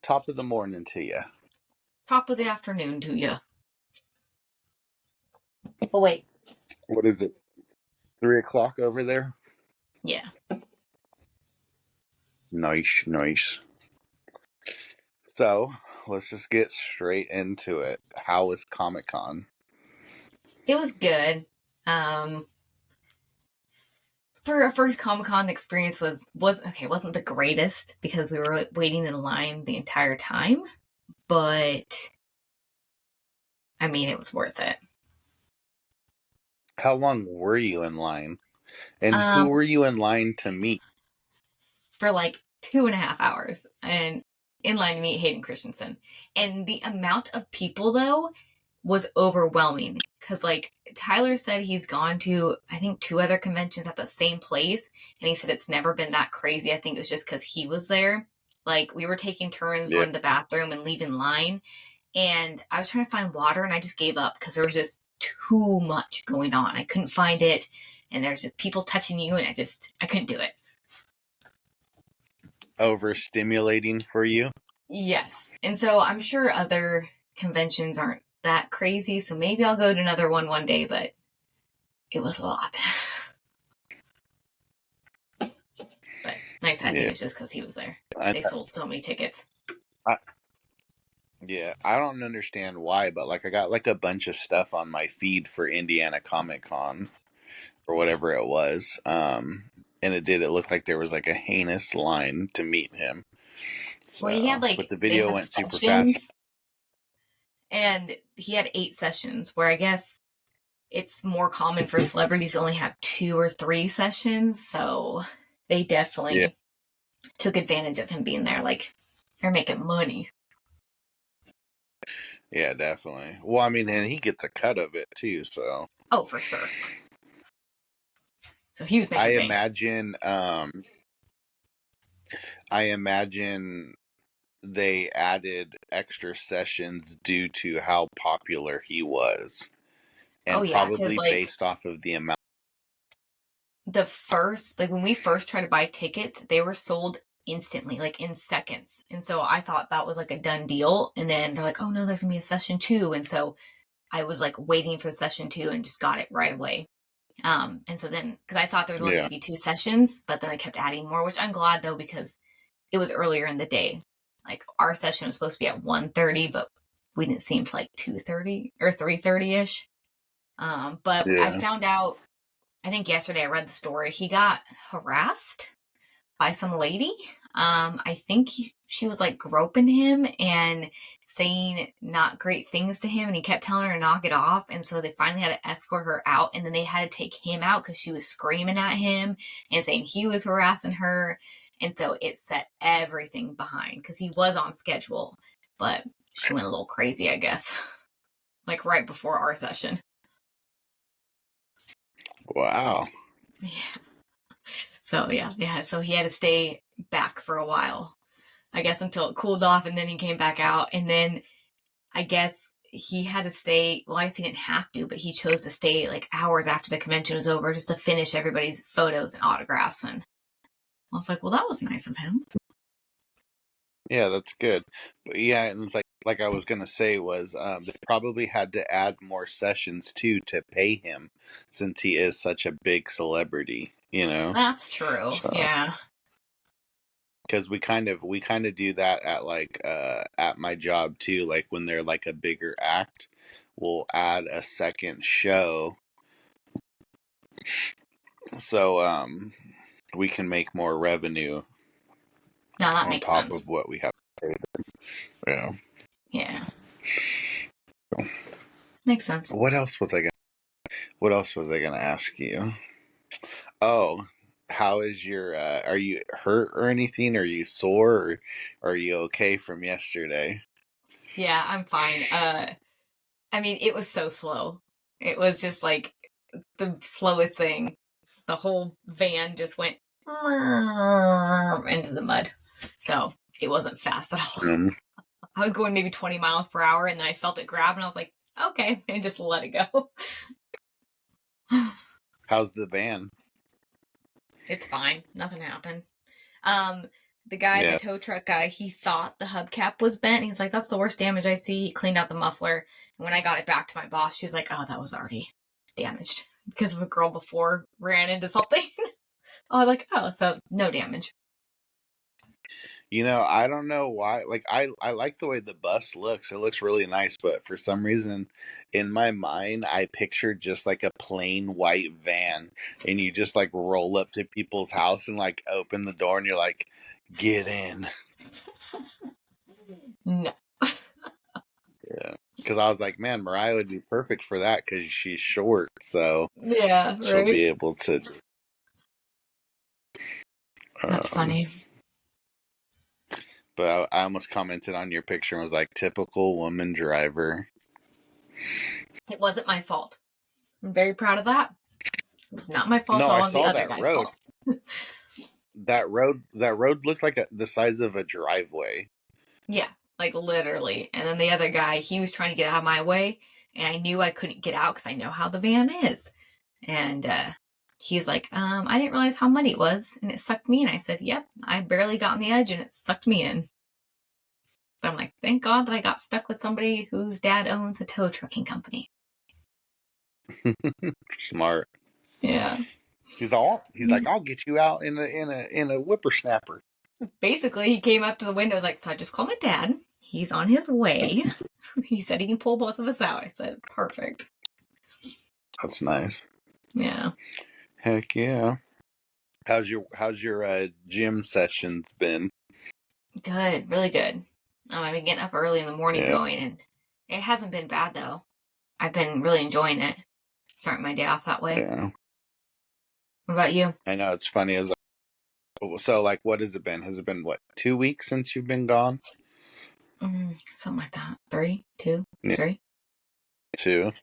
Top of the morning to you. Top of the afternoon to you. But wait. What is it? 3:00 over there? Yeah. Nice. So, let's just get straight into it. How was Comic-Con? It was good. For our first Comic-Con experience wasn't the greatest because we were waiting in line the entire time, but I mean, it was worth it. How long were you in line? And who were you in line to meet? For like 2.5 hours, and in line to meet Hayden Christensen. And the amount of people, though, was overwhelming because, like, Tyler said he's gone to, I think, 2 other conventions at the same place, and he said it's never been that crazy. I think it was just because he was there. Like, we were taking turns going to the bathroom and leaving line, and I was trying to find water, and I just gave up because there was just too much going on. I couldn't find it, and there's just people touching you, and I couldn't do it. Overstimulating for you? Yes. And so I'm sure other conventions aren't that crazy, so maybe I'll go to another one day, but it was a lot. But nice, I think it's just because he was there. They sold so many tickets. I don't understand why, but like I got like a bunch of stuff on my feed for Indiana Comic Con or whatever it was. And it look like there was like a heinous line to meet him. So, well, he had but the video went super fast. And he had 8 sessions, where I guess it's more common for celebrities to only have 2 or 3 sessions. So they definitely took advantage of him being there. Like, they're making money. Yeah, definitely. Well, I mean, and he gets a cut of it too, so. Oh, for sure. So he was making I imagine they added extra sessions due to how popular he was. And probably based off of the amount. When we first tried to buy tickets, they were sold instantly, like in seconds. And so I thought that was like a done deal. And then they're like, oh no, there's gonna be a session 2. And so I was like waiting for session 2 and just got it right away. And so then, because I thought there was only going to be 2 sessions, but then I kept adding more, which I'm glad though, because it was earlier in the day. Like, our session was supposed to be at 1:30, but we didn't see him till like 2:30 or 3:30ish. But I found out, I think yesterday I read the story. He got harassed by some lady. I think she was like groping him and saying not great things to him, and he kept telling her to knock it off. And so they finally had to escort her out, and then they had to take him out because she was screaming at him and saying he was harassing her. And so it set everything behind because he was on schedule, but she went a little crazy, I guess, like right before our session. Wow. Yeah. So so he had to stay back for a while, I guess, until it cooled off, and then he came back out. And then I guess he had to stay, well, I guess he didn't have to, but he chose to stay like hours after the convention was over just to finish everybody's photos and autographs. And I was like, well, that was nice of him. Yeah, that's good. But yeah, and it's like I was gonna say was they probably had to add more sessions too to pay him, since he is such a big celebrity, you know. That's true. So. Yeah. Because we kind of do that at like at my job too. Like when they're like a bigger act, we'll add a second show, so we can make more revenue. No, that makes sense. On top of what we have to pay. Yeah. Makes sense. What else was I gonna ask you? Oh, how is your are you hurt or anything? Are you sore, or are you okay from yesterday? Yeah, I'm fine. I mean, it was so slow. It was just like the slowest thing. The whole van just went into the mud. So it wasn't fast at all. I was going maybe 20 miles per hour, and then I felt it grab, and I was like, okay, and just let it go. How's the van? It's fine. Nothing happened. The guy, the Yeah. tow truck guy, he thought the hubcap was bent. He's like, that's the worst damage I see. He cleaned out the muffler. And when I got it back to my boss, she was like, oh, that was already damaged because of a girl before ran into something. I was like, oh, so no damage. I don't know why. Like, I like the way the bus looks. It looks really nice, but for some reason, in my mind, I pictured just like a plain white van, and you just like roll up to people's house and like open the door, and you're like, "Get in." No. Yeah, because I was like, man, Mariah would be perfect for that because she's short, so Yeah, she'll right? be able to. That's Um, funny. but I almost commented on your picture and was like, typical woman driver. It wasn't my fault. I'm very proud of that. It's not my fault No, at I all. It's the saw other that guy's road. fault. That road looked like the size of a driveway. Yeah, like literally. And then the other guy, he was trying to get out of my way, and I knew I couldn't get out because I know how the van is. And he's like, I didn't realize how muddy it was, and it sucked me in. I said, yep, I barely got on the edge, and it sucked me in. But I'm like, thank God that I got stuck with somebody whose dad owns a tow trucking company. Smart. Yeah. He's like, I'll get you out in a whippersnapper. Basically, he came up to the window, was like, so I just called my dad. He's on his way. He said he can pull both of us out. I said, perfect. That's nice. Yeah. Heck yeah. How's your gym sessions been? Good. Really good. I've been getting up early in the morning Yeah, going, and it hasn't been bad, though. I've been really enjoying it. Starting my day off that way. yeah. What about you? I know it's funny as so like what has it been? Has it been what 2 weeks since you've been gone? Something like that. 3, 2, Yeah, 3. too.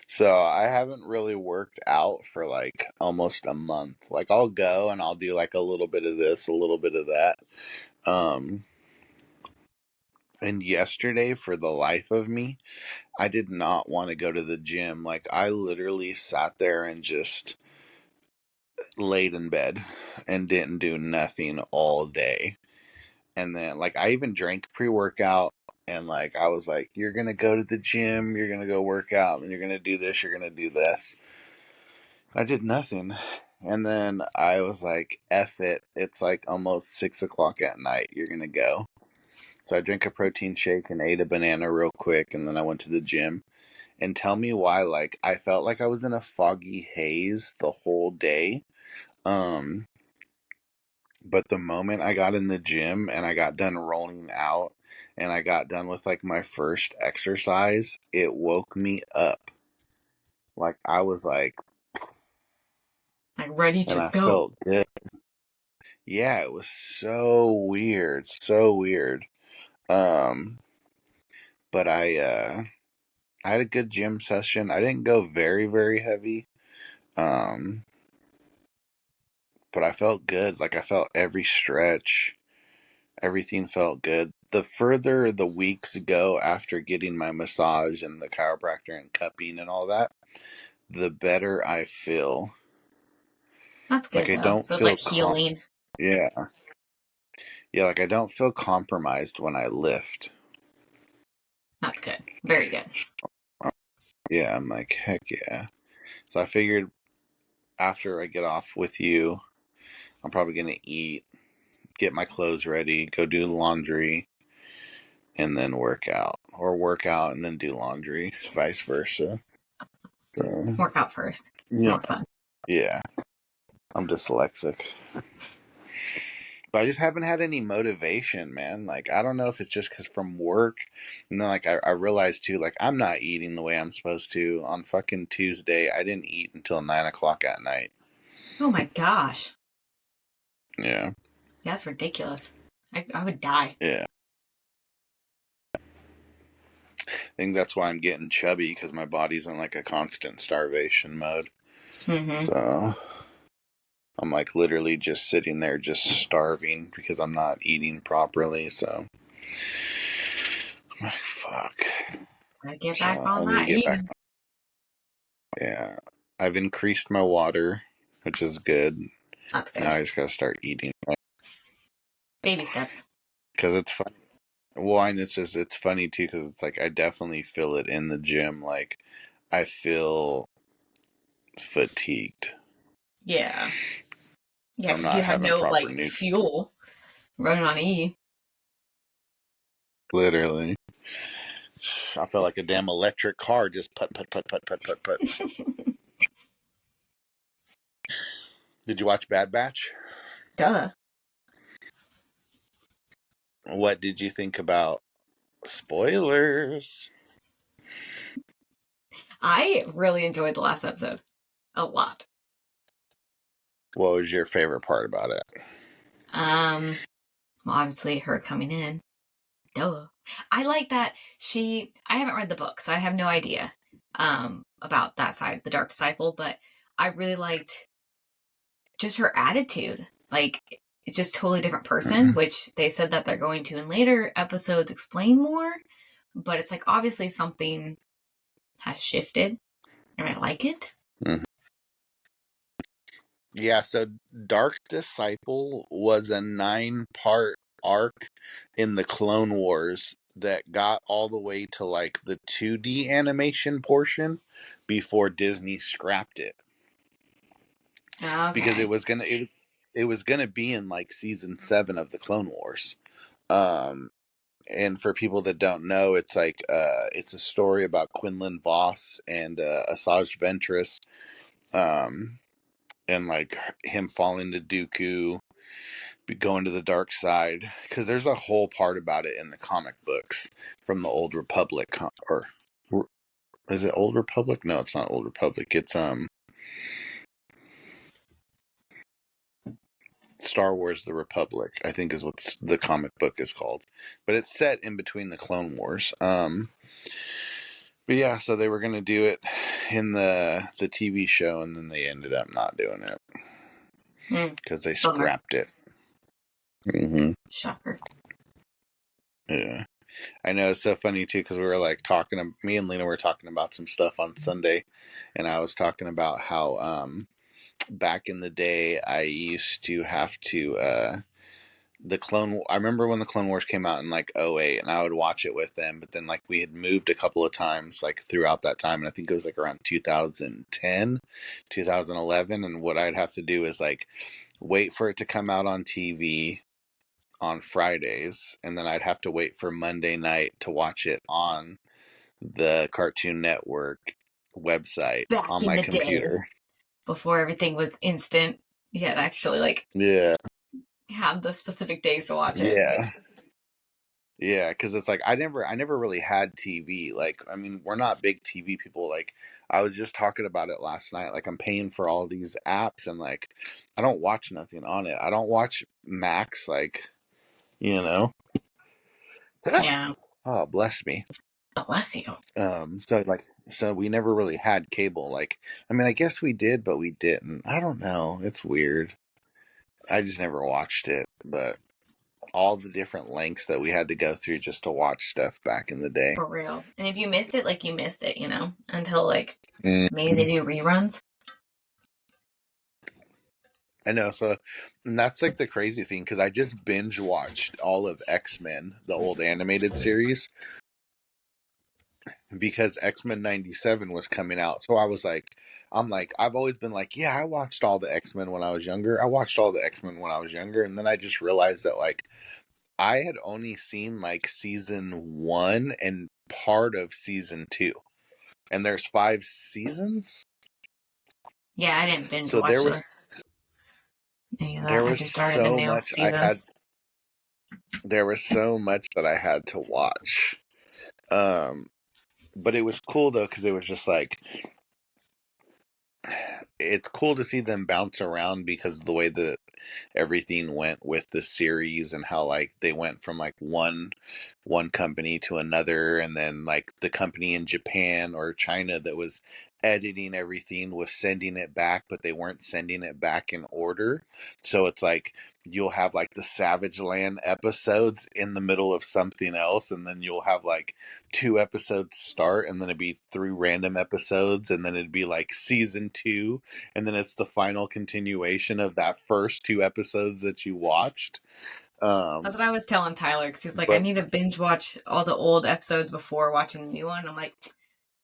So I haven't really worked out for like almost a month. Like I'll go and I'll do like a little bit of this, a little bit of that. Um, and yesterday, for the life of me, I did not want to go to the gym. Like I literally sat there and just laid in bed and didn't do nothing all day. And then like I even drank pre-workout and like I was like, you're gonna go to the gym, you're gonna go work out, and you're gonna do this, you're gonna do this. I did nothing. And then I was like, F it. It's like almost 6 o'clock at night. You're gonna go. So I drank a protein shake and ate a banana real quick, and then I went to the gym. And tell me why, like I felt like I was in a foggy haze the whole day. Um, but the moment I got in the gym and I got done rolling out and I got done with like my first exercise, it woke me up. Like I was like, Like, ready and to I go. felt good. Yeah, it was so weird, so weird. Um, but I had a good gym session. I didn't go very, very heavy. Um, but I felt good. Like I felt every stretch. Everything felt good. The further the weeks go after getting my massage and the chiropractor and cupping and all that, the better I feel. That's Like good, I though. don't So it's feel like healing. yeah. Yeah, like I don't feel compromised when I lift. That's good. Very good. Yeah, I'm like, heck yeah. So I figured after I get off with you, I'm probably gonna eat, get my clothes ready, go do laundry, and then work out. Or work out and then do laundry, vice versa. So, Work out first. yeah. More fun. Yeah. I'm dyslexic. But I just haven't had any motivation, man. Like, I don't know if it's just because from work. And then, like, I realized, too, like, I'm not eating the way I'm supposed to. On fucking Tuesday, I didn't eat until 9 o'clock at night. Oh my gosh. Yeah. Yeah, that's ridiculous. I would die. Yeah. I think that's why I'm getting chubby because my body's in, like, a constant starvation mode. Mm-hmm. So I'm, like, literally just sitting there just starving because I'm not eating properly. So I'm like, fuck. Gotta get back So I on need to that get back. eating. Yeah. I've increased my water, which is good. That's Now good. I just gotta start eating. Baby steps. because it's funny. Well, and it's funny too because it's like I definitely feel it in the gym. Like I feel fatigued Yeah. Yeah, from because you not had having no proper like nutrition. fuel running on E. Literally, I feel like a damn electric car just put put put put put put put. Did you watch Bad Batch? Duh. What did you think about spoilers? I really enjoyed the last episode. A lot. What was your favorite part about it? Well, obviously her coming in. Duh. I like that I haven't read the book, so I have no idea about that side of the Dark Disciple, but I really liked just her attitude. Like, it's just totally different person, Mm-hmm. which they said that they're going to in later episodes explain more. But it's like obviously something has shifted, and I like it. Mm-hmm. Yeah, so Dark Disciple was a 9-part arc in the Clone Wars that got all the way to like the 2D animation portion before Disney scrapped it because Okay. it was gonna be in like season 7 of the Clone Wars. Um, and for people that don't know, it's like it's a story about Quinlan Voss and Asajj Ventress, um, and like him falling to Dooku, going to the dark side. Because there's a whole part about it in the comic books from the Old Republic, or is it Old Republic? No, it's not Old Republic. It's Star Wars: The Republic, I think is what the comic book is called. But it's set in between the Clone Wars. But yeah, so they were gonna do it in the TV show, and then they ended up not doing it because they Bummer. scrapped it. Mm-hmm. Shocker. Yeah, I know, it's so funny too because we were like talking. Me and Lena were talking about some stuff on Sunday, and I was talking about how back in the day I used to have to I remember when the Clone Wars came out in like '08, and I would watch it with them, but then like we had moved a couple of times like throughout that time, and I think it was like around 2010, 2011, and what I'd have to do is like wait for it to come out on TV on Fridays, and then I'd have to wait for Monday night to watch it on the Cartoon Network website Back on in my the day, computer. before everything was instant, you had to actually like Yeah. have the specific days to watch it. Yeah. Yeah, because it's like I never really had TV. Like, I mean, we're not big TV people. Like, I was just talking about it last night. Like, I'm paying for all these apps, and like, I don't watch nothing on it. I don't watch Max. Like, you know. Yeah. Oh, bless me. Bless you. So we never really had cable. Like, I mean, I guess we did, but we didn't. I don't know. It's weird. I just never watched it, but all the different lengths that we had to go through just to watch stuff back in the day. For real. And if you missed it, like you missed it, until like maybe Mm-hmm. they do reruns. I know. So, and that's like the crazy thing because I just binge watched all of X-Men, the old animated series, because X-Men '97 was coming out. So I was like, I've always been like, yeah, I watched all the X-Men when I was younger. I watched all the X-Men when I was younger. And then I just realized that like I had only seen like season 1 and part of season 2. And there's 5 seasons. Yeah, I didn't binge So watch any of there that. I was just started the so new much season. there was so much that I had to watch. Um, but it was cool though because it was just like it's cool to see them bounce around because of the way that everything went with the series and how like they went from like one company to another, and then like the company in Japan or China that was editing everything was sending it back, but they weren't sending it back in order. So it's like you'll have like the Savage Land episodes in the middle of something else, and then you'll have like 2 episodes start, and then it'd be 3 random episodes, and then it'd be like season 2, and then it's the final continuation of that first 2 episodes that you watched. That's what I was telling Tyler, because he's like, I But need to binge watch all the old episodes before watching the new one. I'm like,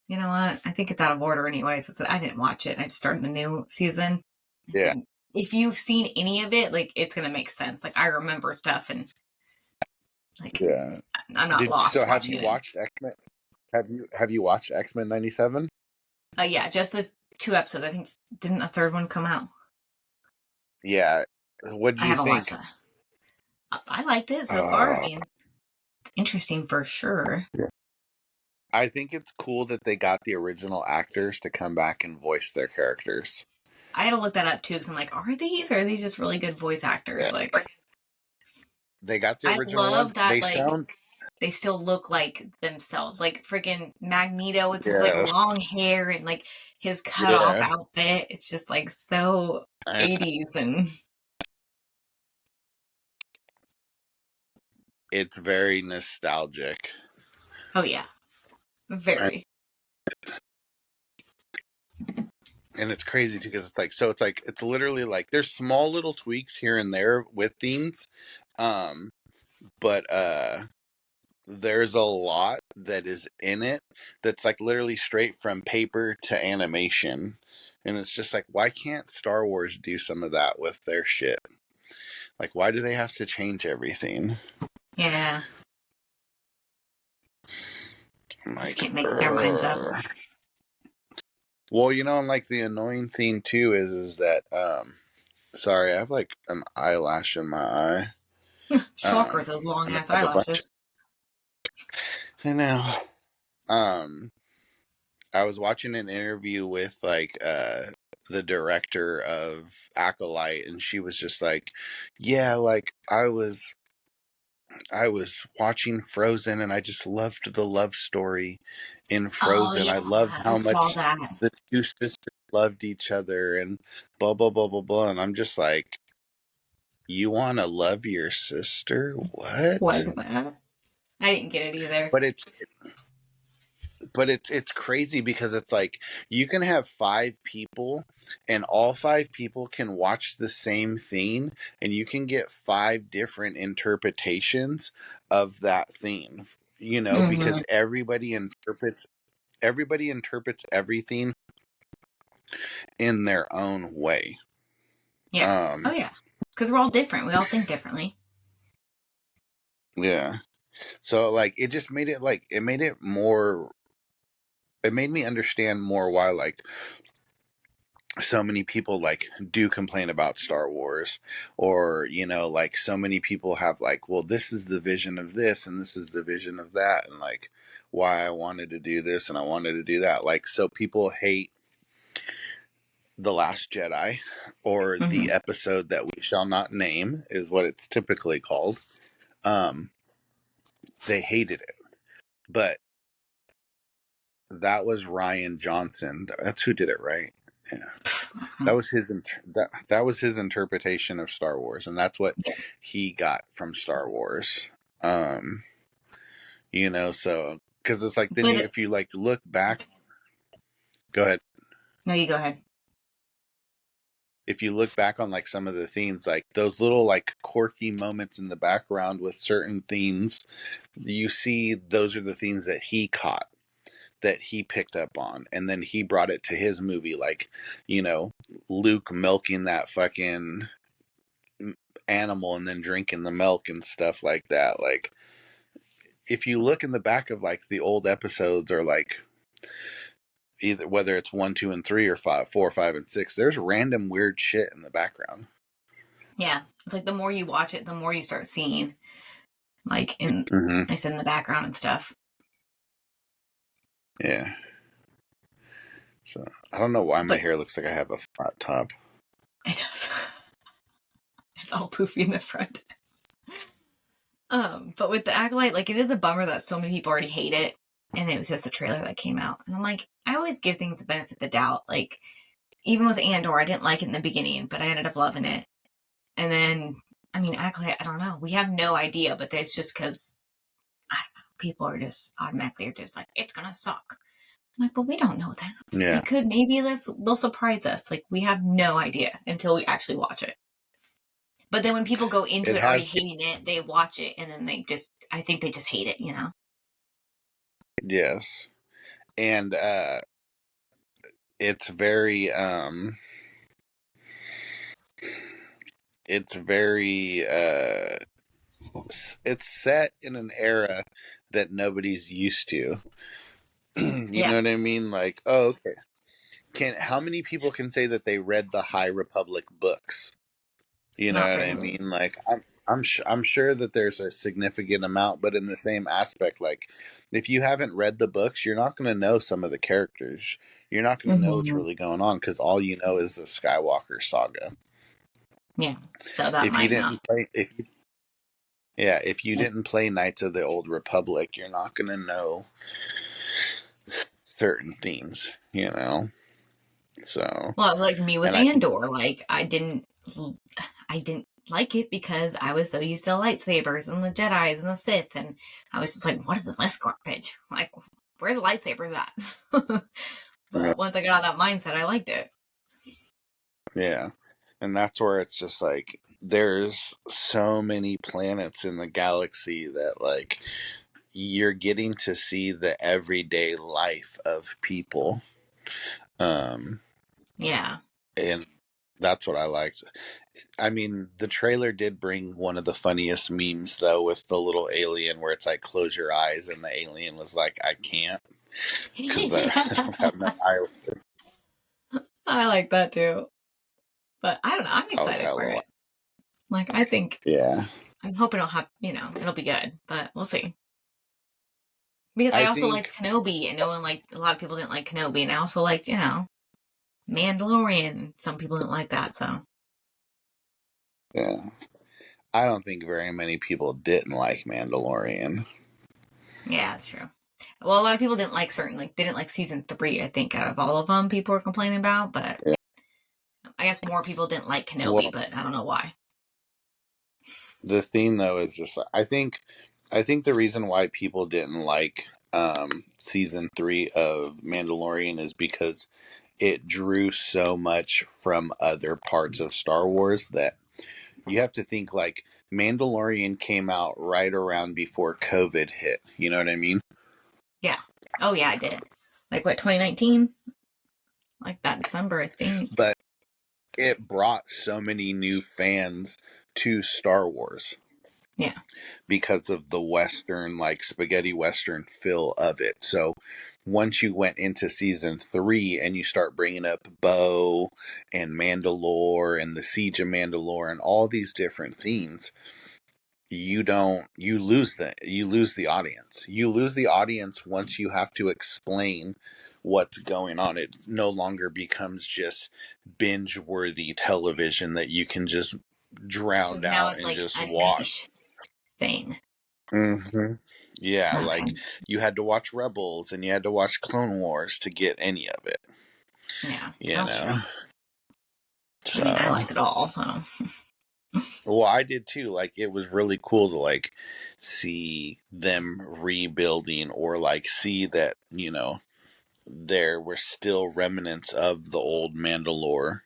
you know what? I think it's out of order anyways. I said, I didn't watch it. I just started the new season. I yeah, said, if you've seen any of it, like, it's going to make sense. Like, I remember stuff, and, like, yeah. I'm not lost Have watching you it. watched X-Men? Have you watched X-Men 97? Yeah, just the 2 episodes. I think, didn't a third one come out? Yeah. What did I you haven't watched think? that. I liked it so far. I Uh, mean, it's interesting for sure. I think it's cool that they got the original actors to come back and voice their characters. I had to look that up too, because I'm like, are these just really good voice actors? Yeah. Like, They got the I original ones. love that, They like, sound they still look like themselves. Like freaking Magneto with his like yes, long hair and like his cut off yeah. outfit. It's just like so 80s, and It's very nostalgic. oh yeah, And, very. and it's crazy too because it's like it's literally like there's small little tweaks here and there with themes. Um but there's a lot that is in it that's like literally straight from paper to animation. And it's just like, why can't Star Wars do some of that with their shit? Like, why do they have to change everything? Yeah, I'm just like, can't make their minds up. "Ugh." Well, you know, and like the annoying thing too is that sorry, I have like an eyelash in my eye. Shocker, those long And I ass have a bunch. eyelashes. I know. Um, I was watching an interview with like the director of Acolyte, and she was just like, "Yeah, like I was watching Frozen, and I just loved the love story in Oh Frozen. yeah, I loved I how saw much that. the two sisters loved each other, and blah blah blah blah blah." And I'm just like, "You want to love your sister? What?" Like that. I didn't get it either. But it's crazy because it's like you can have five people and all five people can watch the same thing and you can get five different interpretations of that theme, you know, Mm-hmm. because everybody interprets everything in their own way. Yeah. Oh um yeah, because we're all different. We all think differently. yeah, so like it just made it like it made me understand more why like so many people like do complain about Star Wars, or you know, like so many people have like, well, this is the vision of this and this is the vision of that, and like why I wanted to do this and I wanted to do that. Like, so people hate The Last Jedi, or Mm-hmm. the episode that we shall not name is what it's typically called. um they hated it, but that was Ryan Johnson, that's who did it, right? Yeah. That was that was his interpretation of Star Wars, and that's what Yeah. he got from Star Wars. Um, you know, so because it's like then But you if you like look back, go ahead. no, you go ahead. If you look back on like some of the themes, like those little like quirky moments in the background with certain themes, you see those are the themes that he caught, that he picked up on, and then he brought it to his movie, like, you know, Luke milking that fucking animal and then drinking the milk and stuff like that. Like, if you look in the back of like the old episodes, or like either whether it's 1, 2, and 3, or 5, 4, 5, and 6, there's random weird shit in the background. Yeah, it's like the more you watch it, the more you start seeing, like in, Mm-hmm. it's in the background and stuff. Yeah. So I don't know why my But hair looks like I have a flat top. it does. It's all poofy in the front. But with the Acolyte, like, it is a bummer that so many people already hate it, and it was just a trailer that came out. And I'm like, I always give things the benefit of the doubt. Like, even with Andor, I didn't like it in the beginning, but I ended up loving it. And then, I mean, Acolyte, I don't know. We have no idea, but it's just because people are just automatically are just like, it's gonna suck. I'm like, but we don't know that. Yeah. It could, maybe they'll surprise us. Like, we have no idea until we actually watch it. But then when people go into It it already has, hating it, they watch it and then I think they just hate it, you know? yes. And it's very it's very it's set in an era that nobody's used to. You Yeah, know what I mean? Like, oh, okay. How many people can say that they read the High Republic books? You know not what I really. mean? Like, I'm sure that there's a significant amount, but in the same aspect, like, if you haven't read the books, you're not going to know some of the characters. You're not going to know what's Hmm. really going on because all you know is the Skywalker saga. Yeah, so that If you might not. didn't play, if you didn't play Knights of the Old Republic, you're not going to know certain things. You know, so Well, it's like me with and I think Andor. Like I didn't like it because I was so used to lightsabers and the Jedi's and the Sith, and I was just like, what is this garbage? Like, where's the lightsabers at? yeah, But once I got out of that mindset, I liked it. yeah, and that's where it's just like there's so many planets in the galaxy that like you're getting to see the everyday life of people. Um, Yeah. and that's what I liked. I mean, the trailer did bring one of the funniest memes though with the little alien where it's like close your eyes and the alien was like I can't because I Yeah. don't have my eye. I like that too. But I don't know. I'm I was excited for hella it. Like, I think yeah. I'm hoping it'll have, it'll be good, but we'll see. Because I I also liked think Kenobi, and no one like a lot of people didn't like Kenobi, and I also liked, Mandalorian. Some people didn't like that, so yeah. I don't think very many people didn't like Mandalorian. yeah, that's true. Well, a lot of people didn't like they didn't like season 3. I think out of all of them, people were complaining about, but Yeah. I guess more people didn't like Kenobi, Well, but I don't know why. the thing though is just I think the reason why people didn't like season 3 of Mandalorian is because it drew so much from other parts of Star Wars that you have to think like Mandalorian came out right around before COVID hit. You know what I mean? Yeah. Oh yeah, I did. Like what, 2019? Like that December, I think. But it brought so many new fans to Star Wars Yeah. because of the Western, like spaghetti Western feel of it. So once you went into season 3 and you start bringing up Bo and Mandalore and the Siege of Mandalore and all these different themes, you lose the audience. You lose the audience once you have to explain what's going on. It no longer becomes just binge worthy television that you can just drown Because now out it's and like just a watch. niche thing. Hmm. Yeah, like Okay. you had to watch Rebels and you had to watch Clone Wars to get any of it, Yeah, you that's true. know? I mean, I So, liked it all, so. well, I did too. Like, it was really cool to, like, see them rebuilding or, like, see that, there were still remnants of the old Mandalore.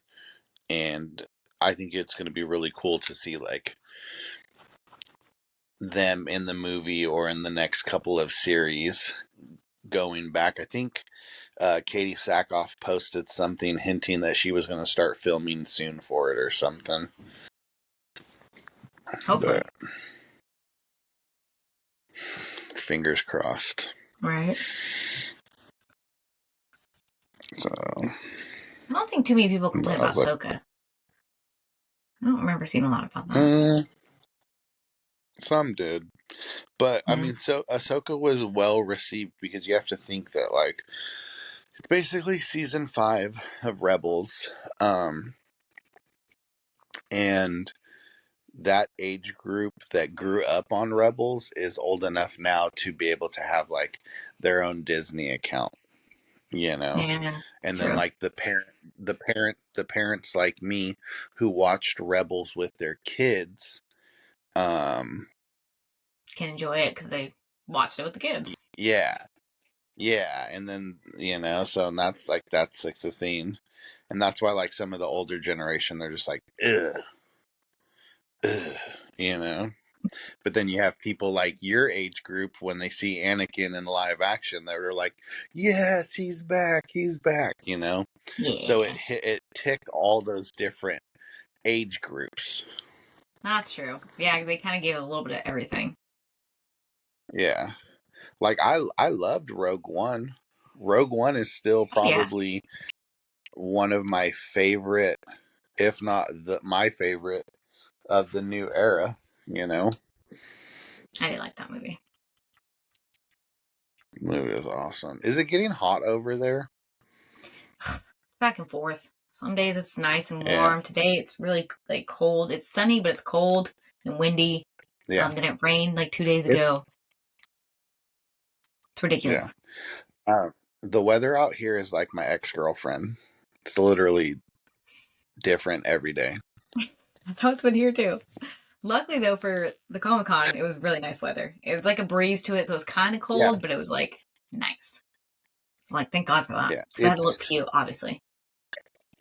And I think it's going to be really cool to see, like, them in the movie or in the next couple of series going back. I think Katie Sackhoff posted something hinting that she was going to start filming soon for it or something. Hopefully. But fingers crossed. Right. So I don't think too many people complain I about was like, Ahsoka. I don't remember seeing a lot about that. mm, some did, but I Yeah. mean, so Ahsoka was well received because you have to think that like it's basically season 5 of Rebels, and that age group that grew up on Rebels is old enough now to be able to have like their own Disney account, you know. Yeah, And then true. like the parents like me who watched Rebels with their kids, um Can enjoy it because they watched it with the kids. yeah, yeah, and then so and that's like the theme, and that's why like some of the older generation they're just like ugh, ugh, you know. But then you have people like your age group when they see Anakin in live action, they're like, "Yes, he's back," you know. So Yeah, it ticked all those different age groups. that's true. Yeah, they kind of gave it a little bit of everything. Yeah, like I loved Rogue One. Rogue One is still Oh yeah, probably one of my favorite, if not my favorite of the new era. You know, I did like that movie. the movie is awesome. Is it getting hot over there? Back and forth. Some days it's nice and Yeah, warm. Today it's really like cold. It's sunny, but it's cold and windy. yeah, Then it rained like 2 days it, ago. It's yeah. ridiculous. The weather out here is like my ex-girlfriend. It's literally different every day. That's how it's been here too. Luckily though, for the Comic Con, it was really nice weather. It was like a breeze to it, so it was kind of Yeah, cold, but it was like nice. So like, thank God for that. yeah. Because I had to look cute, obviously,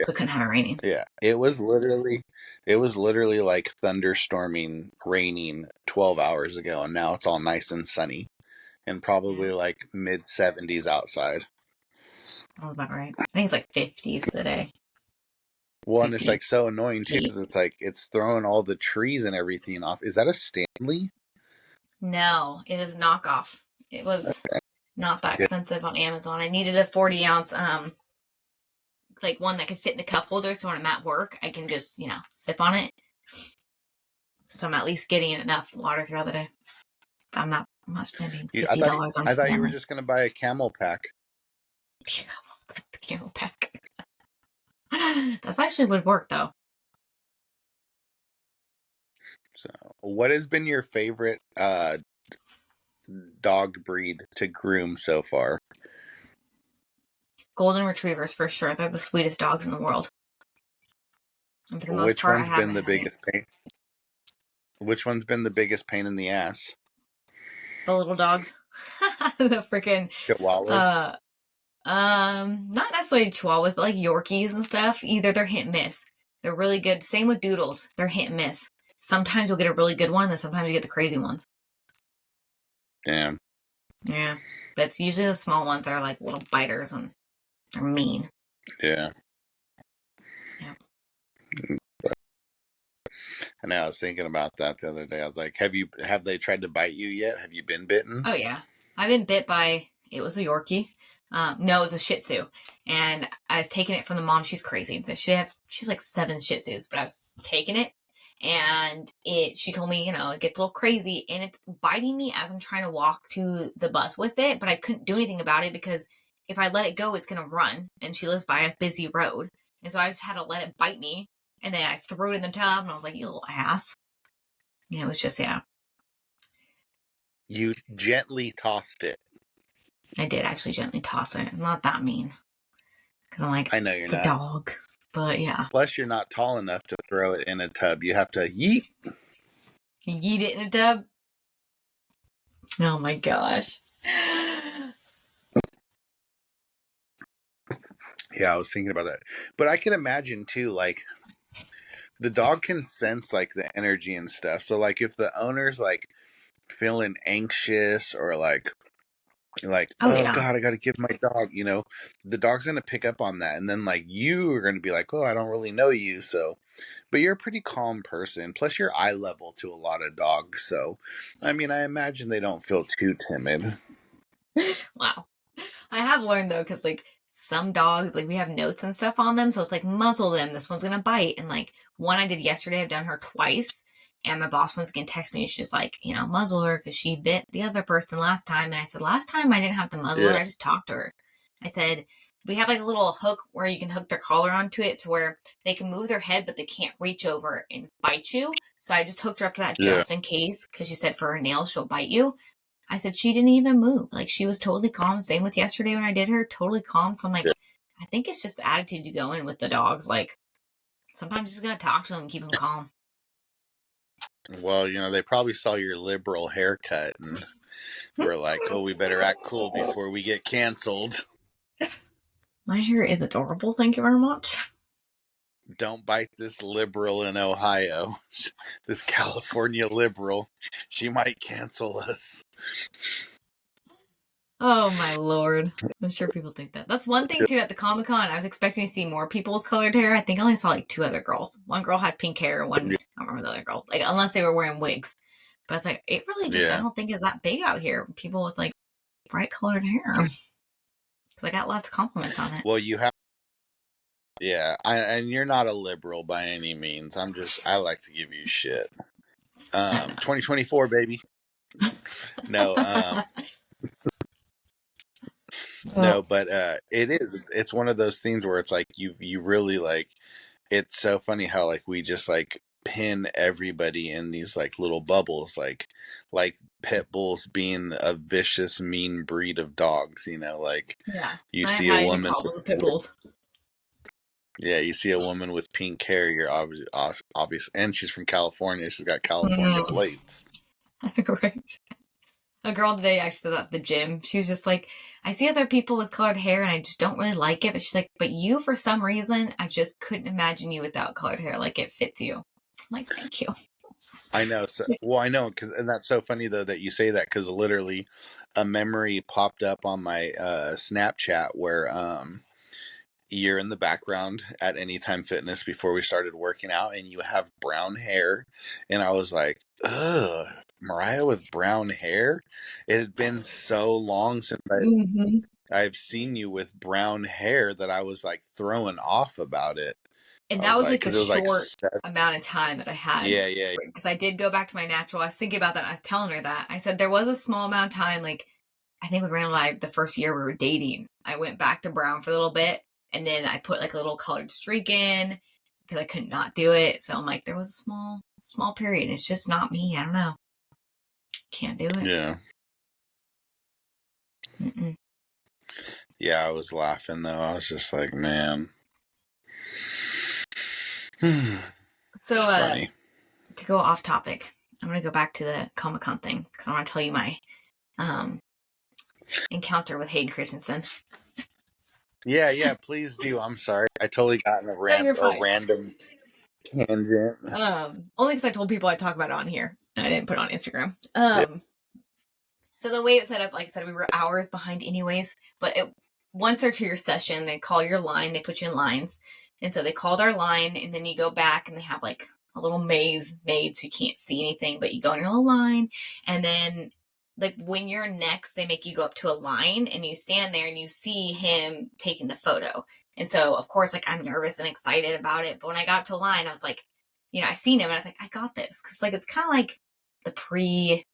so I couldn't have it raining. Yeah. It was literally like thunderstorming, raining 12 hours ago, and now it's all nice and sunny and Yeah, probably like mid 70s outside. sounds about right. I think it's like 50s today. Well, and it's 58. like so annoying too because it's like it's throwing all the trees and everything off. Is that a Stanley? No, it is knockoff. It was not that Yeah. expensive on Amazon. I needed a 40 ounce, like one that could fit in the cup holder, so when I'm at work, I can just sip on it. So I'm at least getting enough water throughout the day. I'm not spending You, I thought $50 on I thought you were Stanley. just gonna buy a camel pack. The camel pack. That's actually would work though. So, what has been your favorite dog breed to groom so far? Golden retrievers for sure. They're the sweetest dogs in the world. And for the most Which part, I one's been haven't the had any. biggest pain? Which one's been the biggest pain in the ass? The little dogs. The freaking Chihuahuas. uh not necessarily chihuahuas, but like Yorkies and stuff. Either they're hit and miss. They're really good. Same with doodles. They're hit and miss. Sometimes you'll get a really good one, and then sometimes you get the crazy ones. Damn. Yeah. But it's usually the small ones that are like little biters and they're mean. Yeah. Yeah. And I was thinking about that the other day. I was like, have they tried to bite you yet? Have you been bitten? Oh yeah. I've been bit by it was a Yorkie. No, it was a Shih Tzu, and I was taking it from the mom. She's crazy. She's like 7 Shih Tzus, but I was taking it, and she told me it gets a little crazy, and it's biting me as I'm trying to walk to the bus with it, but I couldn't do anything about it because if I let it go, it's gonna run, and she lives by a busy road, and so I just had to let it bite me, and then I threw it in the tub, and I was like, "You little ass." And it was just You gently tossed it. I did actually gently toss it. I'm not that mean. Because I'm like, I know you're it's a not. dog. But yeah, Plus, you're not tall enough to throw it in a tub. You have to yeet. you eat it in a tub. Oh my gosh. Yeah, I was thinking about that. But I can imagine too, like the dog can sense like the energy and stuff. So like if the owner's like feeling anxious or like Oh oh yeah. god, I got to give my dog, the dog's going to pick up on that, and then like you are going to be like, oh, I don't really know you, so but you're a pretty calm person, plus you're eye level to a lot of dogs, so I mean I imagine they don't feel too timid. Wow. I have learned though, because like some dogs, like we have notes and stuff on them. So it's like muzzle them. This one's gonna bite. And like one I did yesterday, I've done her twice. And my boss once again text me and she's like, muzzle her because she bit the other person last time. And I said, last time I didn't have to muzzle her. Yeah, I just talked to her. I said, we have like a little hook where you can hook their collar onto it to where they can move their head, but they can't reach over and bite you. So I just hooked her up to that yeah. just in case because she said for her nails, she'll bite you. I said she didn't even move. Like she was totally calm. Same with yesterday when I did her, totally calm. So I'm like, I think it's just the attitude you go in with the dogs. Like sometimes you just gotta talk to them and keep them calm. Well, they probably saw your liberal haircut and were like, oh, we better act cool before we get canceled. My hair is adorable. Thank you very much. don't bite this liberal in Ohio, this California liberal. She might cancel us. Oh my lord. I'm sure people think that. That's one thing too at the Comic-Con. I was expecting to see more people with colored hair. I think I only saw like 2 other girls. One girl had pink hair, one I don't remember the other girl. Like unless they were wearing wigs. But it's like it really just I Yeah. don't think is that big out here. People with like bright colored hair. Because I got lots of compliments on it. Well, you have. Yeah, and you're not a liberal by any means. I like to give you shit. 2024, baby. No, no, but it is. It's one of those things where it's like you really like. It's so funny how like we just like pin everybody in these like little bubbles, like pit bulls being a vicious, mean breed of dogs. You know, like Yeah. you I haven't see a had any woman problems with pit bulls. yeah, you see a woman with pink hair, you're obvious, and she's from California. She's got California Mm. plates. Right. A girl today I said at the gym. She was just like, I see other people with colored hair and I just don't really like it. But she's like, but you, for some reason, I just couldn't imagine you without colored hair. Like it fits you. I'm like, thank you. I know. So, well, I know and that's so funny though that you say that because literally, a memory popped up on my Snapchat where you're in the background at Anytime Fitness before we started working out, and you have brown hair, and I was like, ugh. Mariah with brown hair. It had been so long since Mm-hmm. I've seen you with brown hair that I was like throwing off about it. And I that was was like, like the because it was like, short amount of time that I had. yeah, yeah, Because I did go back to my natural. I was thinking about that. I was telling her that. I said there was a small amount of time, like I think with Randall and I, the first year we were dating, I went back to brown for a little bit. And then I put like a little colored streak in because I could not do it. So I'm like, there was a small period. It's just not me. I don't know. Can't do it. yeah, Mm-mm. yeah. I was laughing though. I was just like, man, it's So, funny. to go off topic, I'm going to go back to the Comic-Con thing because I want to tell you my um, encounter with Hayden Christensen. Yeah, yeah. Please do. I'm sorry. I totally got in No, you're a fine. random tangent. Only because I told people I'd talk about it on here and I didn't put it on Instagram. Yeah, So the way it was set up, like I said, we were hours behind anyways. But once they're to your session, they call your line. They put you in lines, and so they called our line, and then you go back, and they have like a little maze made so you can't see anything, but you go in your little line, and then like when you're next, they make you go up to a line, and you stand there, and you see him taking the photo. And so of course, like I'm nervous and excited about it, but when I got up to a line, I was like, I seen him, and I was like, I got this, because like it's kind of like the pre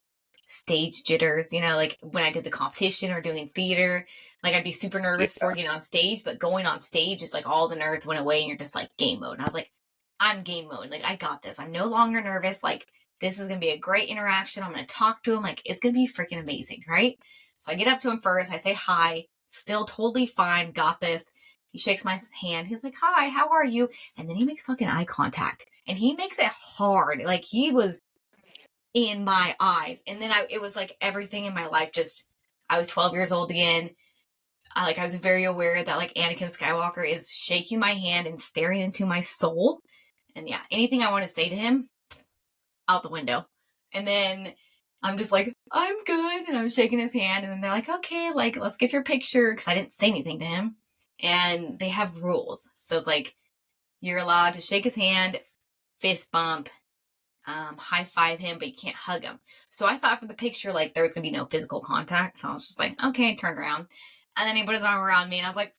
stage jitters, like when I did the competition or doing theater, like I'd be super nervous yeah, before getting on stage, but going on stage, it's like all the nerves went away and you're just like game mode. And I was like, I'm game mode. Like I got this. I'm no longer nervous. Like this is going to be a great interaction. I'm going to talk to him. Like it's going to be freaking amazing. Right. So I get up to him first. I say hi, still totally fine. Got this. He shakes my hand. He's like, hi, how are you? And then he makes fucking eye contact and he makes it hard. Like he was in my eyes. And then it was like everything in my life just, I was 12 years old again. I was very aware that like Anakin Skywalker is shaking my hand and staring into my soul. And yeah, anything I want to say to him, out the window. And then I'm just like, I'm good. And I'm shaking his hand. And then they're like, okay, like, let's get your picture. Cause I didn't say anything to him. And they have rules. So it's like, you're allowed to shake his hand, fist bump, high five him, but you can't hug him. So I thought for the picture, like there was gonna be no physical contact. So I was just like, okay, turned around. And then he put his arm around me and I was like,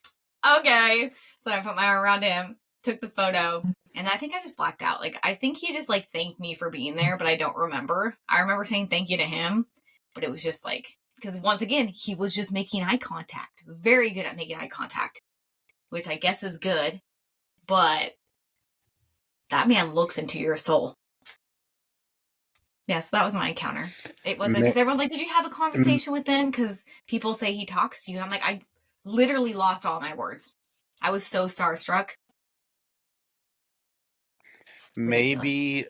okay. So I put my arm around him, took the photo, and I think I just blacked out. Like I think he just like thanked me for being there, but I don't remember. I remember saying thank you to him, but it was just like, because once again, he was just making eye contact. Very good at making eye contact, which I guess is good, but that man looks into your soul. Yeah, so that was my encounter. It wasn't because everyone's like, "Did you have a conversation with him?" Because people say he talks to you. And I'm like, I literally lost all my words. I was so starstruck. It's ridiculous.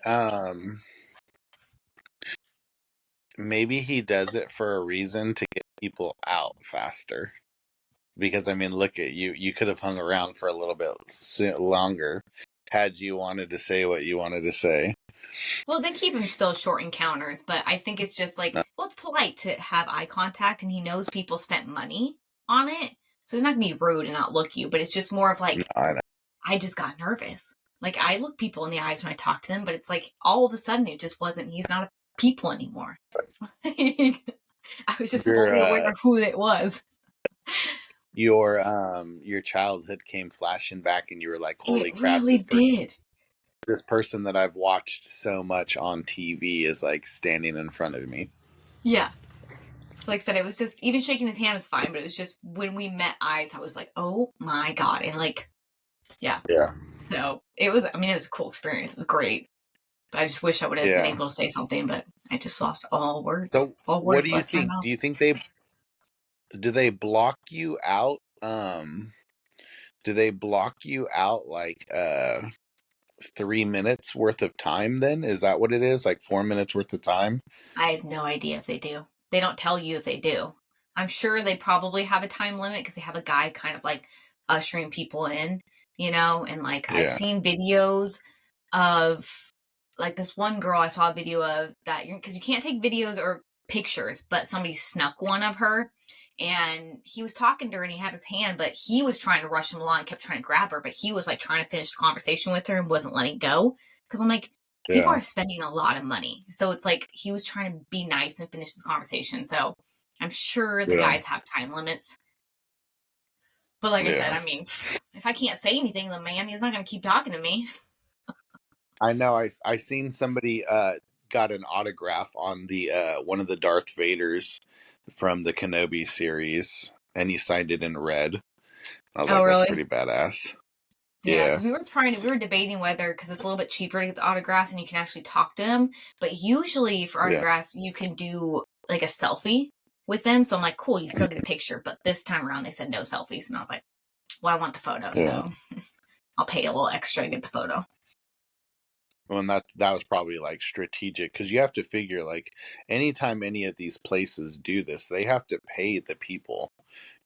maybe he does it for a reason to get people out faster. Because I mean, look at you. You could have hung around for a little bit longer, Had you wanted to say what you wanted to say. Well, they keep him still short encounters, but I think it's just like, No, well, it's polite to have eye contact, and he knows people spent money on it, so he's not gonna be rude and not look you. But it's just more of no, like, I know. I just got nervous. Like I look people in the eyes when I talk to them, but it's like all of a sudden it just wasn't. He's not a people anymore. I was just Your fully aware of who it was. your childhood came flashing back, and you were like, "Holy It crap! really did. This person that I've watched so much on TV is like standing in front of me." Yeah. So like I said, it was just even shaking his hand was fine, but it was just when we met eyes, I was like, oh my god, and like, yeah. Yeah, So it was. I mean, it was a cool experience. It was great. But I just wish I would have been yeah. able to say something, but I just lost all words. So, All what do words you left my think? mouth. Do you think do they block you out? Do they block you out like 3 minutes worth of time? Then is that what it is? Like 4 minutes worth of time? I have no idea if they do. They don't tell you if they do. I'm sure they probably have a time limit because they have a guy kind of like ushering people in, and like I've Yeah, seen videos of like this one girl I saw a video of that because you can't take videos or pictures, but somebody snuck one of her and he was talking to her and he had his hand, but he was trying to rush him along and kept trying to grab her, but he was like trying to finish the conversation with her and wasn't letting go. Because I'm like, people yeah, are spending a lot of money. So it's like he was trying to be nice and finish this conversation. So I'm sure the yeah, guys have time limits. But like I said, yeah. I mean, if I can't say anything, the man, he's not going to keep talking to me. I know. I seen somebody got an autograph on the one of the Darth Vaders from the Kenobi series, and he signed it in red. I was Oh, like, that's really? pretty badass. Yeah, Yeah, because we were debating whether, because it's a little bit cheaper to get the autographs and you can actually talk to them. But usually for yeah, autographs, you can do like a selfie with them. So I'm like, cool, you still get a picture. But this time around, they said no selfies. And I was like, well, I want the photo. yeah. So I'll pay a little extra to get the photo. Well, and that was probably like strategic because you have to figure like anytime any of these places do this, they have to pay the people.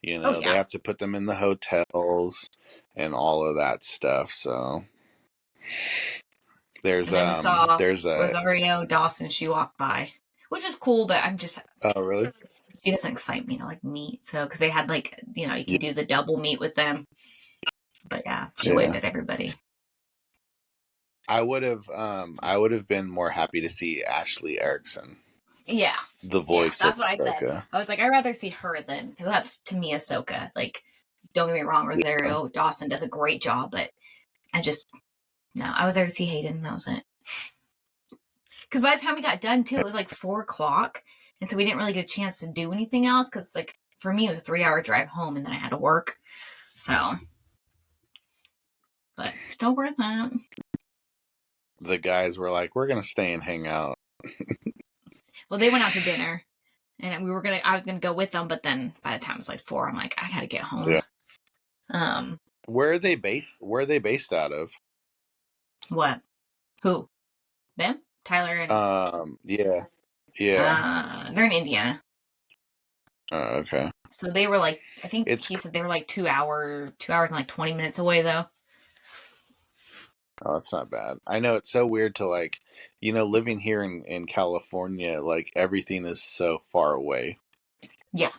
Oh, They yeah. have to put them in the hotels and all of that stuff. So And then we saw there's a Rosario Dawson. She walked by, which is cool, but oh really? she doesn't excite me to like meet. So, because they had like, you Yeah, can do the double meet with them. But yeah, she waved yeah. at everybody. I would have been more happy to see Ashley Erickson, Yeah. the Yeah, voice of that's what I said. Ahsoka. I was like, I'd rather see her than, because that's to me Ahsoka. Like, don't get me wrong, Yeah, Rosario Dawson does a great job, but I just, no, I was there to see Hayden. That was it. Because by the time we got done, too, it was like 4 o'clock. And so we didn't really get a chance to do anything else because, like, for me, it was a 3 hour drive home and then I had to work. So, but still worth it. the guys were like, "We're gonna stay and hang out." Well, they went out to dinner and I was gonna go with them, but then by the time it was like 4, I'm like, I gotta get home. Yeah. Um, Where are they based? Where are they based out of? what? Who? Them? Tyler and Yeah, yeah. they're in Indiana. Okay. So they were like, I think It's he said they were like 2 hours and like 20 minutes away though. Oh, that's not bad. I know it's so weird to like, living here in California, like everything is so far away. Yeah.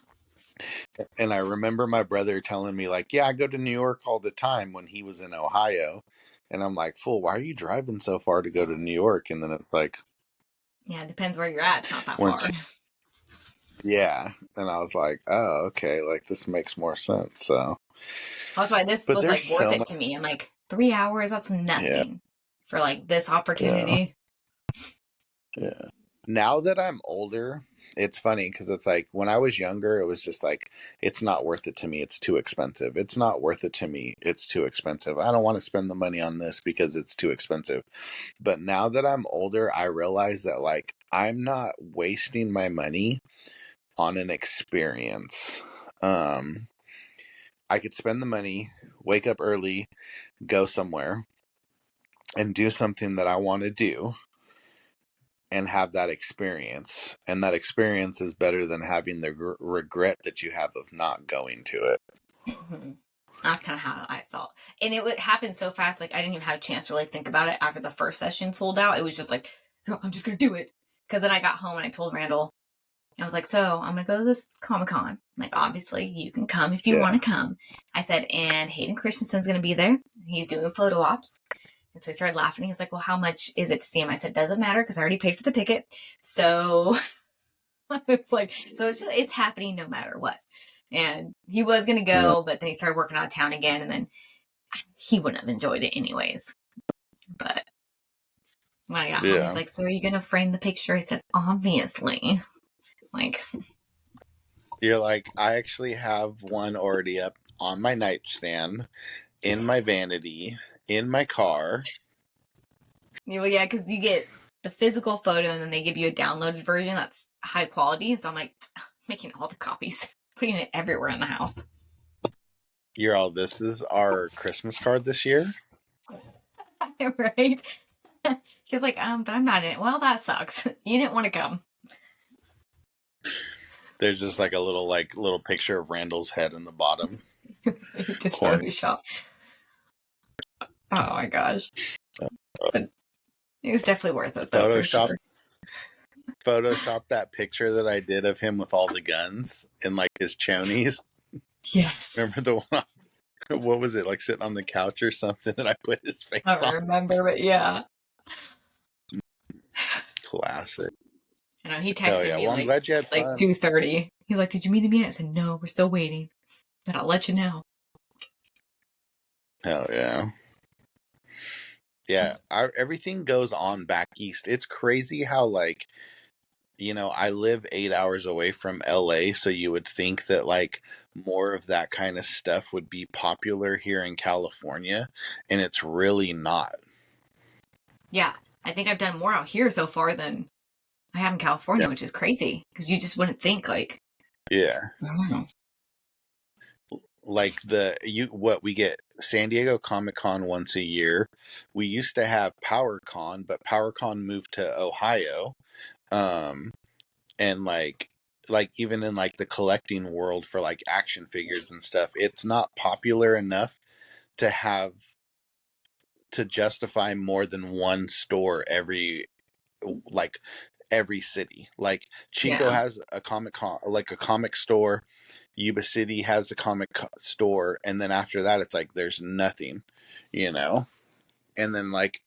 And I remember my brother telling me like, yeah, I go to New York all the time when he was in Ohio. And I'm like, fool, why are you driving so far to go to New York? And then it's like, Yeah, it depends where you're at. It's not that once far. you, yeah. And I was like, oh, okay, like this makes more sense. So, That's why this but was there's like worth so it much. to me. I'm like, 3 hours, that's Yeah, nothing for like this yeah, opportunity. yeah. Now that I'm older, it's funny because it's like when I was younger, it was just like, it's not worth it to me. It's too expensive. It's not worth it to me. It's too expensive. I don't want to spend the money on this because it's too expensive. But now that I'm older, I realize that like I'm not wasting my money on an experience. Um, I could spend the money, wake up early, go somewhere, and do something that I want to do and have that experience. And that experience is better than having the regret that you have of not going to it. Mhm. That's kind of how I felt. And it would happen so fast, like I didn't even have a chance to really think about it after the first session sold out. It was just like, oh, I'm just going to do it. Because then I got home and I told Randall, I was like, so I'm going to go to this Comic-Con. Like, obviously, you can come if you want to come. I said, and Hayden Christensen's going to be there. He's doing photo ops. And so he started laughing. He's like, well, how much is it to see him? I said, doesn't matter because I already paid for the ticket. So it's like, so it's happening no matter what. And he was going to go, but then he started working out of town again. And then he wouldn't have enjoyed it anyways. But when I got home, he's like, so are you going to frame the picture? I said, obviously. Like, you're like, I actually have one already up on my nightstand, in my vanity, in my car. well, yeah, because you get the physical photo and then they give you a downloaded version that's high quality. So I'm like, making all the copies, putting it everywhere in the house. You're all, this is our Christmas card this year. Right? She's like, but I'm not in it. Well, that sucks. You didn't want to come. There's just like a little picture of Randall's head in the bottom. Just Photoshop. Oh my gosh. But it was definitely worth it though, for sure. Photoshop that picture that I did of him with all the guns and like his chonies. Yes. Remember the one? What was it, like sitting on the couch or something? And I put his face on. I don't remember, but yeah. Classic. I know he texted me well, I'm glad you had like fun. 2:30. He's like, "Did you meet him yet?" I said, "No, we're still waiting, but I'll let you know." Hell yeah. Yeah, everything goes on back east. It's crazy how, like, you know, I live 8 hours away from LA, so you would think that, like, more of that kind of stuff would be popular here in California, and it's really not. Yeah, I think I've done more out here so far than I have in California, which is crazy because you just wouldn't think like. Yeah. I don't know. Like what we get San Diego Comic-Con once a year. We used to have PowerCon, but PowerCon moved to Ohio. And like even in like the collecting world for like action figures and stuff, it's not popular enough to have to justify more than one store every city. Like Chico has a comic store, Yuba City has a store, and then after that it's like there's nothing, you know. And then like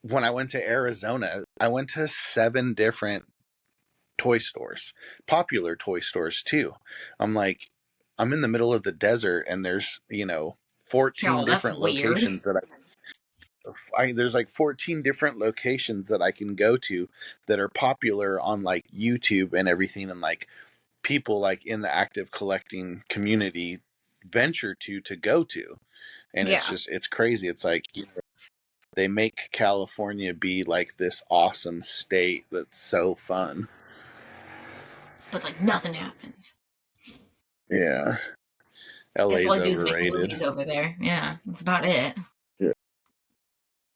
when I went to Arizona, I went to 7 different toy stores, popular toy stores too. I'm like, I'm in the middle of the desert and there's, 14 different locations that there's like 14 different locations that I can go to that are popular on like YouTube and everything, and like people like in the active collecting community venture to go to. And it's crazy. It's like, they make California be like this awesome state that's so fun. But like nothing happens. Yeah. LA's Guess all I do is make overrated. movies over there. Yeah, that's about it.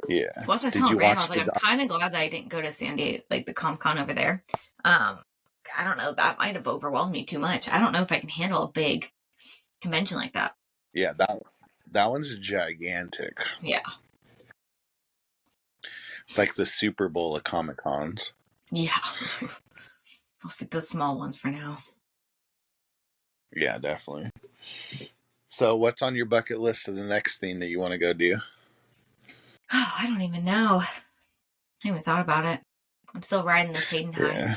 Yeah. Plus, I was telling Randall, I was like, I'm kind of glad that I didn't go to San Diego, like the Comic-Con over there. I don't know, that might have overwhelmed me too much. I don't know if I can handle a big convention like that. Yeah, that one's gigantic. Yeah. It's like the Super Bowl of Comic Cons. Yeah. I'll stick to the small ones for now. Yeah, definitely. So what's on your bucket list of the next thing that you want to go do? Oh, I don't even know. I haven't even thought about it. I'm still riding this Hayden high.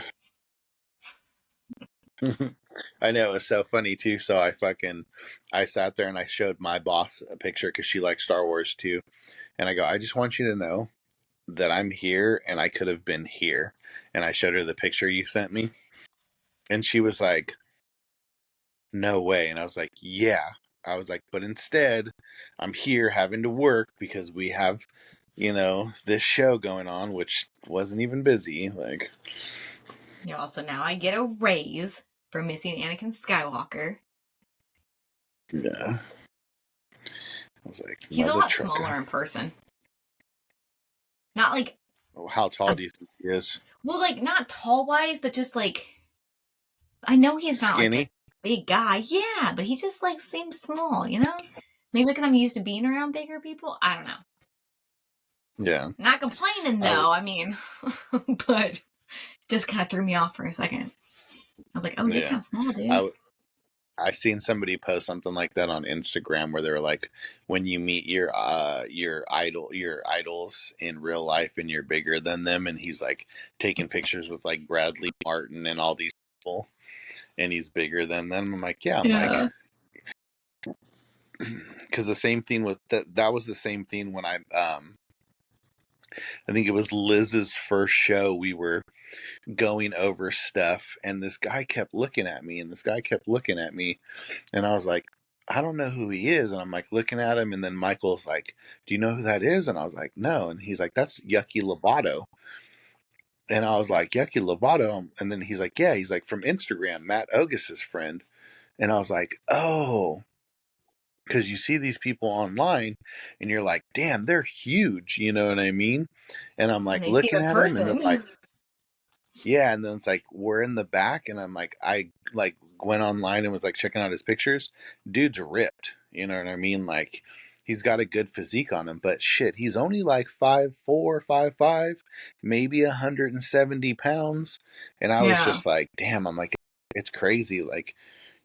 I know, it was so funny too. So I sat there and I showed my boss a picture because she likes Star Wars too. And I go, I just want you to know that I'm here and I could have been here. And I showed her the picture you sent me. And she was like, no way. And I was like, yeah. I was like, but instead, I'm here having to work because we have, this show going on, which wasn't even busy. Like, Yeah, so now I get a raise for missing Anakin Skywalker. Yeah. I was like, he's a lot smaller in person. Not like. How tall do you think he is? Well, like, not tall wise, but just like. I know he's not skinny. like big guy. Yeah, but he just like seems small, you know? Maybe because I'm used to being around bigger people. I don't know. Yeah. Not complaining I would, though. I mean, but just kind of threw me off for a second. I was like, "Oh, you're kind yeah. of small, dude." I I seen somebody post something like that on Instagram where they were like, when you meet your idols in real life and you're bigger than them, and he's like taking pictures with like Bradley Martin and all these people, and he's bigger than them. I'm like, yeah, I'm like, Yeah. because the same thing was that was the same thing when I think it was Liz's first show. We were going over stuff, and this guy kept looking at me, and this guy kept looking at me, and I was like, I don't know who he is. And I'm like looking at him, and then Michael's like, do you know who that is? And I was like, no. And he's like, that's Yucky Lovato. And I was like, Yucky Lovato. And then he's like, yeah, he's like from Instagram, Matt Ogus's friend. And I was like, oh, because you see these people online and you're like, damn, they're huge. You know what I mean? And I'm And like they see looking a at them, and they're like, person. yeah, and then it's like we're in the back, and I'm like, I like went online and was like checking out his pictures. Dude's ripped, you know what I mean? Like he's got a good physique on him, but shit, he's only like 5'4", 5'5", maybe 170 pounds. And I was Yeah. just like, damn, I'm like, it's crazy. Like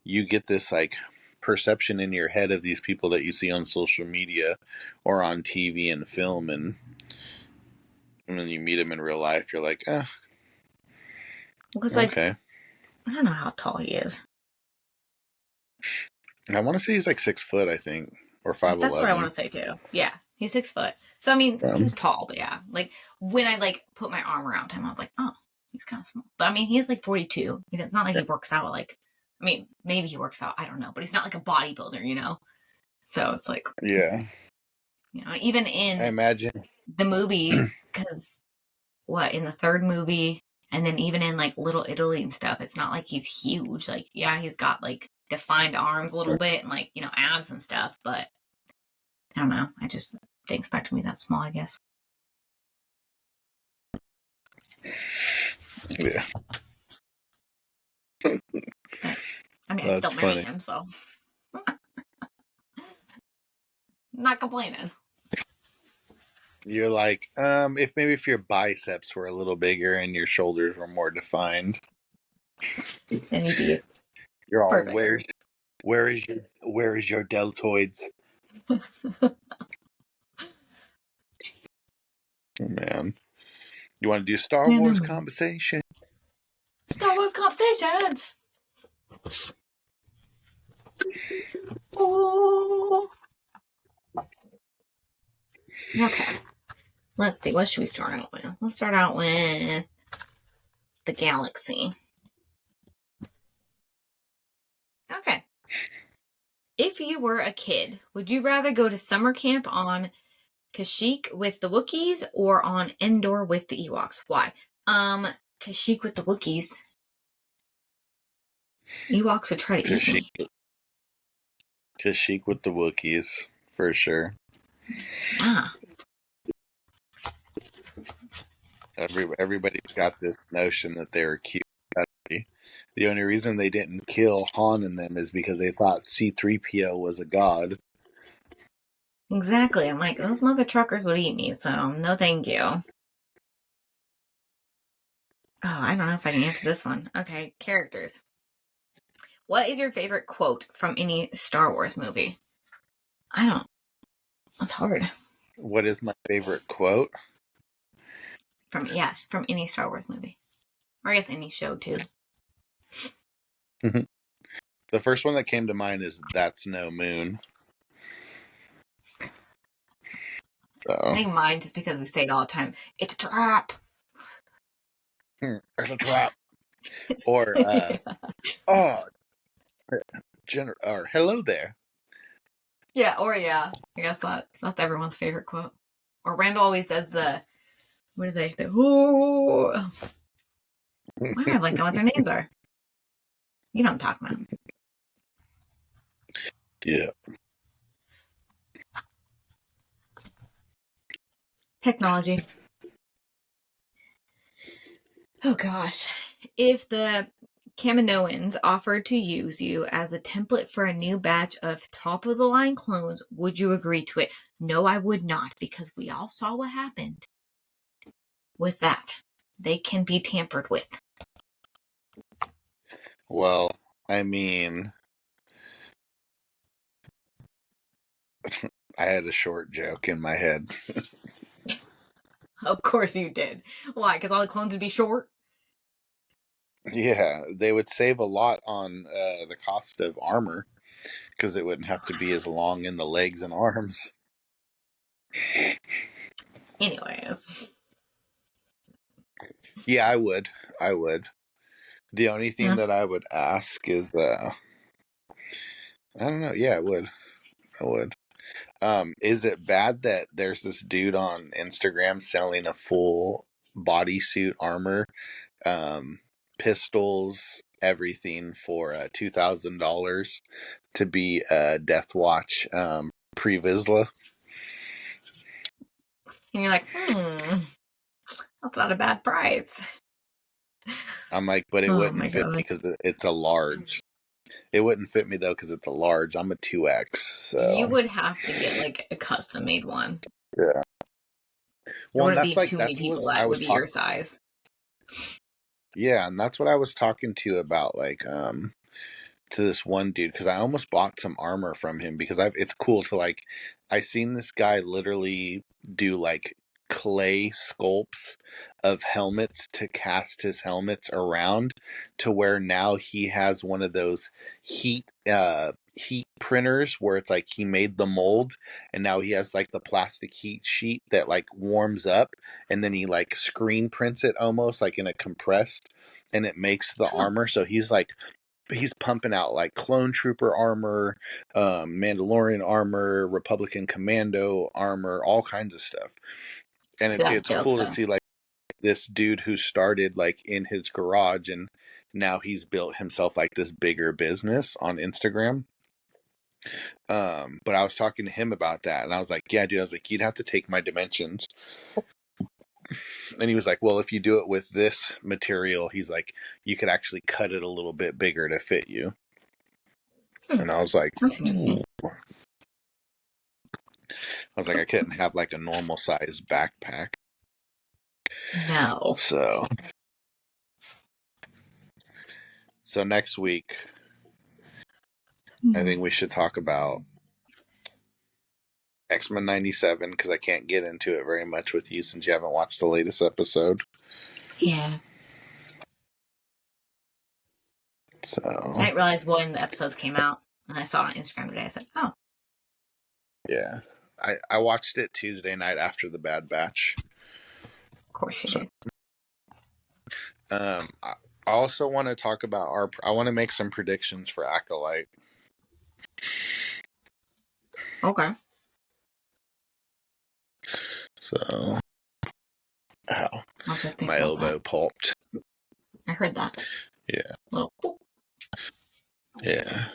you get this like perception in your head of these people that you see on social media or on TV and film, and when you meet them in real life, you're like, Because like okay. I don't know how tall he is. I want to say he's like 6 foot, I think, or That's what I want 5'11". to say too. Yeah, he's 6 foot. So I mean, he's Um, tall, but yeah, like when I like put my arm around him, I was like, oh, he's kind of small. But I mean, he is like 42. It's not like yeah, he works out like. I mean, maybe he works out. I don't know, but he's not like a bodybuilder, you know. So it's like, yeah. even I in imagine. the movies, because what in the third movie, and then even in like Little Italy and stuff, it's not like he's huge. Like, yeah, he's got like defined arms a little bit and like abs and stuff, but I don't know. I just they expect me that small, I guess. Yeah, But I mean, I'd still that's marry funny. him, so not complaining. You're like, if your biceps were a little bigger and your shoulders were more defined, Then he'd be you're all, perfect. where is your deltoids? Oh, man, you want to do Star Yeah, Wars no. conversation? Star Wars conversations. Ooh. Okay, let's see. What should we start out with? Let's start out with the galaxy. Okay. If you were a kid, would you rather go to summer camp on Kashyyyk with the Wookiees or on Endor with the Ewoks? Why? Kashyyyk with the Wookiees. Ewoks would try to eat me. Kashyyyk with the Wookiees for sure. Yeah, Everybody's got this notion that they were cute. The only reason they didn't kill Han and them is because they thought C-3PO was a god. exactly. I'm like, those mother truckers would eat me, so no thank you. Oh, I don't know if I can answer this one. Okay, characters. What is your favorite quote from any Star Wars movie? I don't. That's hard. What is my favorite quote? From any Star Wars movie. Or I guess any show too. The first one that came to mind is "That's no moon." I So think mine just because we say it all the time. It's a trap. there's a trap. Or oh, or hello there. Yeah, or yeah. I guess that's everyone's favorite quote. Or Randall always does the what are they? The ooh. Why am I blanking on what their names are? You know what I'm talking about. Yeah. Technology. Oh gosh. If the Kaminoans offered to use you as a template for a new batch of top-of-the-line clones. Would you agree to it? No, I would not, because we all saw what happened with that. They can be tampered with. Well, I mean, I had a short joke in my head. Of course you did. Why? Because all the clones would be short? Yeah, they would save a lot on the cost of armor because it wouldn't have to be as long in the legs and arms. Anyways. Yeah, I would. The only thing that I would ask is, I don't know. Yeah, I would. Is it bad that there's this dude on Instagram selling a full bodysuit armor, pistols, everything for $2,000 to be a Death Watch pre-Vizsla? And you're like, that's not a bad price. I'm like, but it Oh wouldn't my fit god. because it's a large. It wouldn't fit me though because it's a large. I'm a 2X, so You would have to get like a custom made one. yeah. There Well, and wouldn't be too many that's what people I that would was be your talking. size. Yeah, and that's what I was talking to about, like, to this one dude because I almost bought some armor from him because it's cool to, like, I seen this guy literally do like clay sculpts of helmets to cast his helmets around to where now he has one of those heat printers where it's like he made the mold and now he has like the plastic heat sheet that like warms up and then he like screen prints it almost like in a compressed and it makes the Huh. armor. So he's pumping out like clone trooper armor, Mandalorian armor, Republican commando armor, all kinds of stuff. And So that's it's dope cool to though. see like this dude who started like in his garage and now he's built himself like this bigger business on Instagram. But I was talking to him about that and I was like, yeah, dude, I was like, you'd have to take my dimensions. And he was like, well, if you do it with this material, he's like, you could actually cut it a little bit bigger to fit you. And I was like, That's interesting. I couldn't have like a normal size backpack. No. So next week, I think we should talk about X-Men 97 because I can't get into it very much with you since you haven't watched the latest episode. Yeah. So I didn't realize when the episodes came out, and I saw it on Instagram today. I said, "Oh, yeah, I watched it Tuesday night after the Bad Batch. of course you did." I also want to talk about I want to make some predictions for Acolyte. Okay. So, ow, I'll just think my about elbow that. pulped. I heard that. Yeah. Little. Yeah.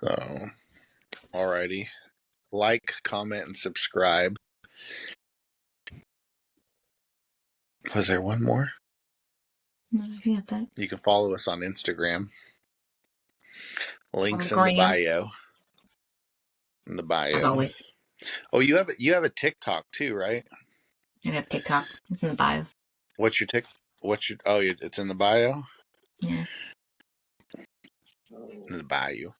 So, alrighty. Like, comment, and subscribe. Was there one more? No, I think that's it. You can follow us on Instagram. Links in the Graham, bio. as always. Oh, you have a TikTok too, right? I have TikTok. It's in the bio. What's your oh, it's in the bio? Yeah. In the bio.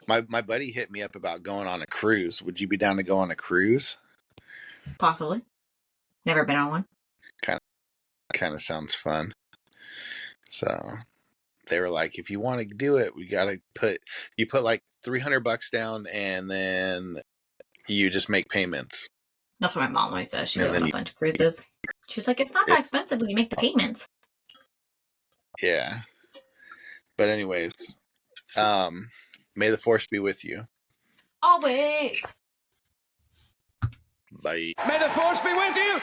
My buddy hit me up about going on a cruise. Would you be down to go on a cruise? Possibly. Never been on one. Kind of sounds fun. So they were like, if you want to do it, we gotta put like $300 down, and then you just make payments. That's what my mom always says. She And goes on then a bunch of cruises. She's like, it's not that expensive when you make the payments. Yeah. But anyways, may the force be with you. Always. Bye. May the force be with you.